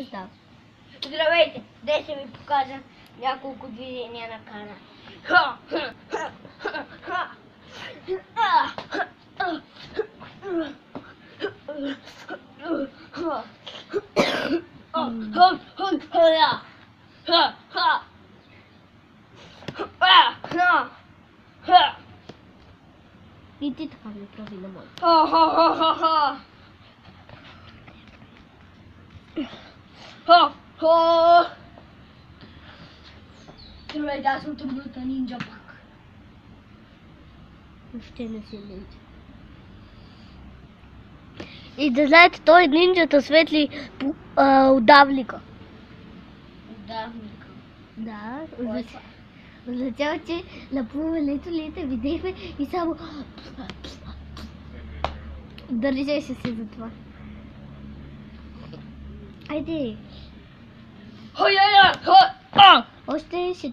става. Здравейте, днес ще ви покажа няколко движения на кана. И ти така ми прави на моята. Здравейте, аз съм трудната нинджа пак. Въобще не си нинджа. И да знаете, той нинджата светли удавника. Удавника? Да, означава, че наплуването лете видяхме и само държеше се за това. Айде! Още Още ще